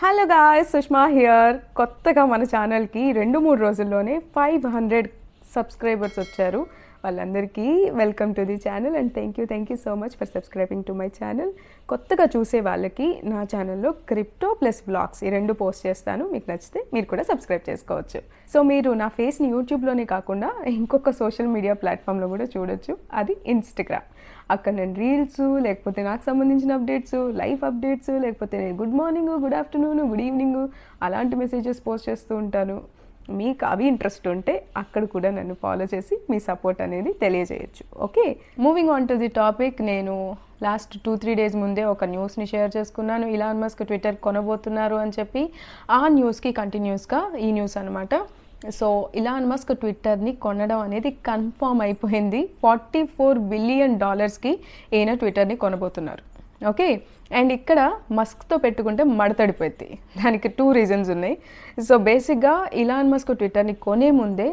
Hello guys, Sushma here. కొత్తగా మన ఛానల్కి 2-3 రోజుల్లోనే 500 సబ్స్క్రైబర్స్ వచ్చారు. వాళ్ళందరికీ welcome to the channel and thank you so much for subscribing to my channel. కొత్తగా చూసే వాళ్ళకి నా ఛానల్లో క్రిప్టో ప్లస్ బ్లాగ్స్ ఈ 2 పోస్ట్ చేస్తాను. మీకు నచ్చితే మీరు కూడా సబ్స్క్రైబ్ చేసుకోవచ్చు. సో మీరు నా ఫేస్ని యూట్యూబ్లోనే కాకుండా ఇంకొక సోషల్ మీడియా ప్లాట్ఫామ్లో కూడా చూడొచ్చు. అది ఇన్స్టాగ్రామ్. అక్కడ నేను రీల్స్, లేకపోతే నాకు సంబంధించిన అప్డేట్స్, లైఫ్ అప్డేట్స్, లేకపోతే నేను good morning, good afternoon, good evening అలాంటి మెసేజెస్ పోస్ట్ చేస్తూ ఉంటాను. మీకు అవి ఇంట్రెస్ట్ ఉంటే అక్కడ కూడా నన్ను ఫాలో చేసి మీ సపోర్ట్ అనేది తెలియజేయచ్చు. Okay, moving on to the topic. నేను లాస్ట్ 2-3 డేస్ ముందే ఒక న్యూస్ని షేర్ చేసుకున్నాను. ఇలాన్ మస్క్ ట్విట్టర్ కొనబోతున్నారు అని చెప్పి. ఆ న్యూస్కి కంటిన్యూస్గా ఈ న్యూస్ అనమాట. సో ఇలాన్ మస్క్ ట్విట్టర్ని కొనడం అనేది కన్ఫర్మ్ అయిపోయింది. $44 బిలియన్ ఈయన ట్విట్టర్ని కొనబోతున్నారు. ఓకే, అండ్ ఇక్కడ మస్క్తో పెట్టుకుంటే మడతడిపోయింది. దానికి 2 రీజన్స్ ఉన్నాయి. సో బేసిక్గా ఇలాన్ మస్క్ ట్విట్టర్ని కొనే ముందే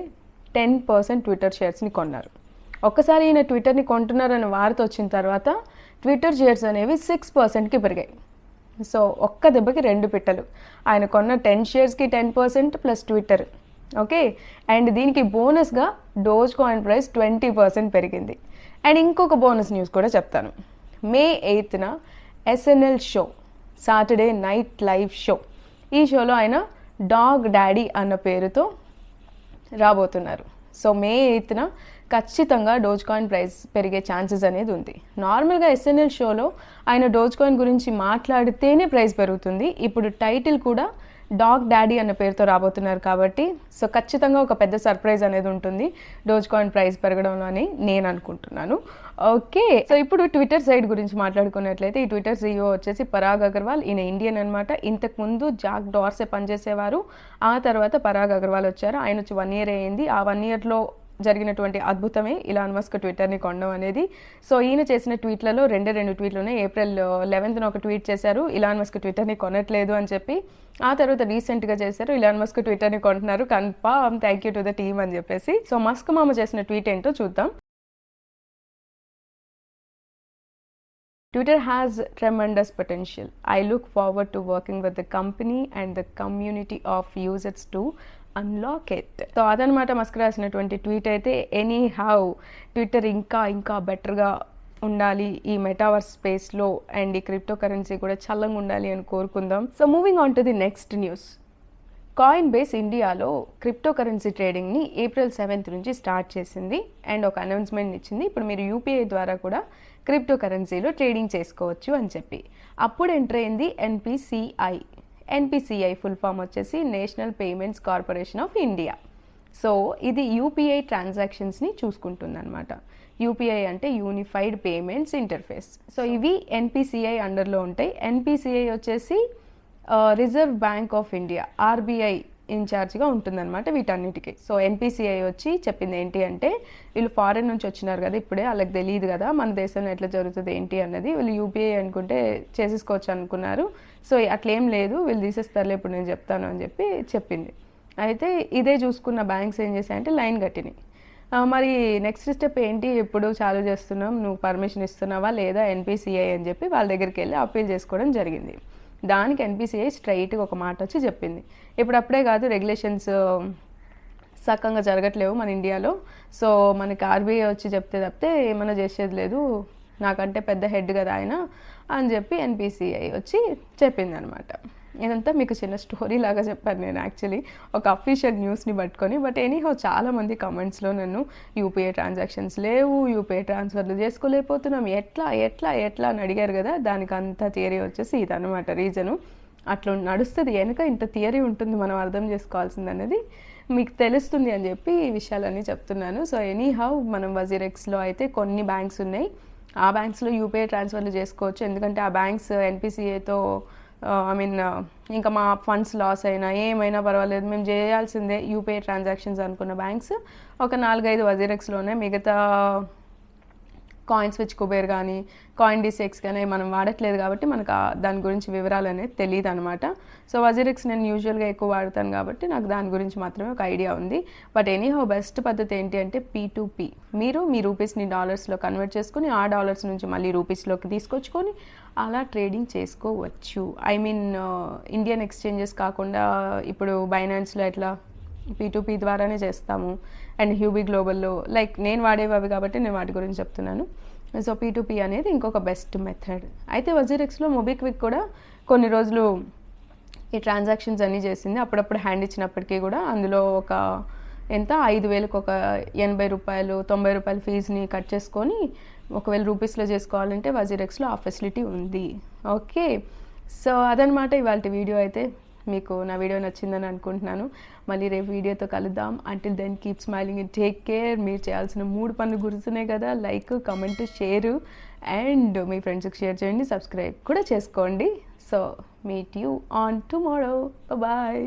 10% ట్విట్టర్ షేర్స్ని కొన్నారు. ఒక్కసారి ఈయన ట్విట్టర్ని కొంటున్నారని వార్త వచ్చిన తర్వాత ట్విట్టర్ షేర్స్ అనేవి 6%కి పెరిగాయి. సో ఒక్క దెబ్బకి 2 పిట్టలు. ఆయన కొన్న 10 షేర్స్కి 10% ప్లస్ ట్విట్టర్. ఓకే, అండ్ దీనికి బోనస్గా డోజ్ కాయిన్ ప్రైస్ 20% పెరిగింది. అండ్ ఇంకొక బోనస్ న్యూస్ కూడా చెప్తాను. May 8న SNL show, Saturday night live show, ఈ షోలో ఆయన డాగ్ డాడీ అన్న పేరుతో రాబోతున్నారు. సో May 8న ఖచ్చితంగా డోజ్ కాయిన్ ప్రైస్ పెరిగే ఛాన్సెస్ అనేది ఉంది. నార్మల్గా SNL షోలో ఆయన డోజ్ కాయిన్ గురించి మాట్లాడితేనే ప్రైస్ పెరుగుతుంది. ఇప్పుడు టైటిల్ కూడా డాగ్ డాడీ అన్న పేరుతో రాబోతున్నారు కాబట్టి సో ఖచ్చితంగా ఒక పెద్ద సర్ప్రైజ్ అనేది ఉంటుంది డోజ్ కాయిన్ ప్రైస్ పెరగడంలో అని నేను అనుకుంటున్నాను. ఓకే, సో ఇప్పుడు ట్విట్టర్ సైడ్ గురించి మాట్లాడుకున్నట్లయితే ఈ ట్విట్టర్ CEO వచ్చేసి పరాగ్ అగర్వాల్. ఈయన ఇండియన్ అనమాట. ఇంతకుముందు జాక్ డార్సే పనిచేసేవారు. ఆ తర్వాత పరాగ్ అగర్వాల్ వచ్చారు. ఆయన వచ్చి 1 year అయింది. ఆ 1 yearలో జరిగినటువంటి అద్భుతమే ఇలాన్ మస్క్ ట్విట్టర్ని కొనడం అనేది. సో ఈయన చేసిన ట్వీట్లలో 2 ట్వీట్లు ఉన్నాయి. April 11న ఒక ట్వీట్ చేశారు, ఇలాన్ మస్క్ ట్విట్టర్ని కొనట్లేదు అని చెప్పి. ఆ తర్వాత రీసెంట్గా చేశారు, ఇలాన్ మస్క్ ట్విట్టర్ని కొంటున్నారు, confirm, thank you to the team అని చెప్పేసి. సో మస్క్ మామ చేసిన ట్వీట్ ఏంటో చూద్దాం. Twitter has tremendous potential. I look forward to working with the company and the community of users to unlock it. So అదనమాట Musk రాసినటువంటి tweet అయితే. Any how Twitter ఇంకా బెటర్గా ఉండాలి ఈ మెటావర్స్ స్పేస్లో, అండ్ ఈ క్రిప్టో కరెన్సీ కూడా చల్లంగా ఉండాలి అని కోరుకుందాం. So moving on to the next news. Coin base ఇండియాలో క్రిప్టో కరెన్సీ ట్రేడింగ్ని April 7th నుంచి స్టార్ట్ చేసింది అండ్ ఒక అనౌన్స్మెంట్ ఇచ్చింది. ఇప్పుడు మీరు UPI ద్వారా కూడా క్రిప్టో కరెన్సీలో ట్రేడింగ్ చేసుకోవచ్చు అని చెప్పి. అప్పుడు ఎంటర్ అయింది NPCI ఫుల్ ఫామ్ వచ్చేసి national payments corporation of India. So ఇది UPI ట్రాన్సాక్షన్స్ని చూసుకుంటుంది అనమాట. UPI అంటే యూనిఫైడ్ పేమెంట్స్ ఇంటర్ఫేస్. సో ఇవి NPCI అండర్లో ఉంటాయి. NPCI వచ్చేసి reserve bank of India, RBI ఇన్ఛార్జ్గా ఉంటుందన్నమాట వీటన్నిటికీ. సో NPCI వచ్చి చెప్పింది ఏంటి అంటే, వీళ్ళు ఫారెన్ నుంచి వచ్చినారు కదా, ఇప్పుడే వాళ్ళకి తెలియదు కదా మన దేశంలో ఎట్లా జరుగుతుంది ఏంటి అన్నది. వీళ్ళు UPI అనుకుంటే చేసేసుకోవచ్చు అనుకున్నారు. సో అట్లేం లేదు, వీళ్ళు తీసేస్తారులే, ఇప్పుడు నేను చెప్తాను అని చెప్పి చెప్పింది. అయితే ఇదే చూసుకున్న బ్యాంక్స్ ఏం చేశాయంటే లైన్ కట్టినాయి. మరి నెక్స్ట్ స్టెప్ ఏంటి, ఎప్పుడు చాలు చేస్తున్నాం, నువ్వు పర్మిషన్ ఇస్తున్నావా లేదా NPCI అని చెప్పి వాళ్ళ దగ్గరికి వెళ్ళి అప్పీల్ చేసుకోవడం జరిగింది. దానికి NPCI స్ట్రైట్గా ఒక మాట వచ్చి చెప్పింది, ఇప్పుడు అప్పుడే కాదు, రెగ్యులేషన్స్ సక్కంగా జరగట్లేవు మన ఇండియాలో. సో మనకి RBI వచ్చి చెప్తే ఏమైనా చేసేది లేదు, నాకంటే పెద్ద హెడ్ కదా ఆయన అని చెప్పి NPCI వచ్చి చెప్పింది అనమాట. ఇదంతా మీకు చిన్న స్టోరీ లాగా చెప్పాను నేను యాక్చువల్లీ, ఒక అఫీషియల్ న్యూస్ని పట్టుకొని. బట్ ఎనీహౌ చాలామంది కమెంట్స్లో నన్ను UPI ట్రాన్సాక్షన్స్ లేవు, UPI ట్రాన్స్ఫర్లు చేసుకోలేకపోతున్నాం, ఎట్లా అని అడిగారు కదా. దానికి అంత థియరీ వచ్చేసి ఇదన్నమాట రీజను. అట్లా నడుస్తుంది, వెనుక ఇంత థియరీ ఉంటుంది, మనం అర్థం చేసుకోవాల్సింది అనేది మీకు తెలుస్తుంది అని చెప్పి ఈ విషయాలన్నీ చెప్తున్నాను. సో ఎనీహౌ మనం Wazirxలో అయితే కొన్ని బ్యాంక్స్ ఉన్నాయి. ఆ బ్యాంక్స్లో UPI ట్రాన్స్ఫర్లు చేసుకోవచ్చు. ఎందుకంటే ఆ బ్యాంక్స్ NPCIతో ఇంకా మా ఫండ్స్ లాస్ అయినా ఏమైనా పర్వాలేదు, మేము చేయాల్సిందే UPI ట్రాన్సాక్షన్స్ అనుకున్న బ్యాంక్స్ ఒక 4-5 Wazirxలోనే. మిగతా కాయిన్ స్విచ్ కుబేర్ కానీ కాయిన్ డిసెక్స్ కానీ మనం వాడట్లేదు కాబట్టి మనకు దాని గురించి వివరాలు అనేది తెలియదు అనమాట. సో వజిరిక్స్ నేను యూజువల్గా ఎక్కువ వాడతాను కాబట్టి నాకు దాని గురించి మాత్రమే ఒక ఐడియా ఉంది. బట్ ఎనీహౌ బెస్ట్ పద్ధతి ఏంటి అంటే P2P. మీరు మీ రూపీస్ని డాలర్స్లో కన్వర్ట్ చేసుకొని ఆ డాలర్స్ నుంచి మళ్ళీ రూపీస్లోకి తీసుకొచ్చుకొని అలా ట్రేడింగ్ చేసుకోవచ్చు. ఐ మీన్ ఇండియన్ ఎక్స్చేంజెస్ కాకుండా ఇప్పుడు బైనాన్స్లో ఎట్లా P2P ద్వారానే చేస్తాము, అండ్ హ్యూబీ గ్లోబల్లో లైక్ నేను వాడేవి అవి కాబట్టి నేను వాటి గురించి చెప్తున్నాను. సో P2P అనేది ఇంకొక బెస్ట్ మెథడ్. అయితే వజిరిక్స్లో మొబిక్విక్ కూడా కొన్ని రోజులు ఈ ట్రాన్సాక్షన్స్ అన్నీ చేసింది. అప్పుడప్పుడు హ్యాండ్ ఇచ్చినప్పటికీ కూడా అందులో ఒక ఎంత 5,000కి ఒక 80 రూపాయలు 90 రూపాయల ఫీజుని కట్ చేసుకొని ఒకవేళ రూపీస్లో చేసుకోవాలంటే వజిరిక్స్లో ఆ ఫెసిలిటీ ఉంది. ఓకే, సో అదనమాట ఇవాళ వీడియో. అయితే మీకు నా వీడియో నచ్చిందని అనుకుంటున్నాను. మళ్ళీ రేపు వీడియోతో కలుద్దాం. Until then keep smiling and take care. మీరు చేయాల్సిన 3 పనులు గుర్తున్నాయి కదా, లైక్, కమెంట్, షేర్, అండ్ మీ ఫ్రెండ్స్కి షేర్ చేయండి, సబ్స్క్రైబ్ కూడా చేసుకోండి. So meet you on tomorrow. Bye.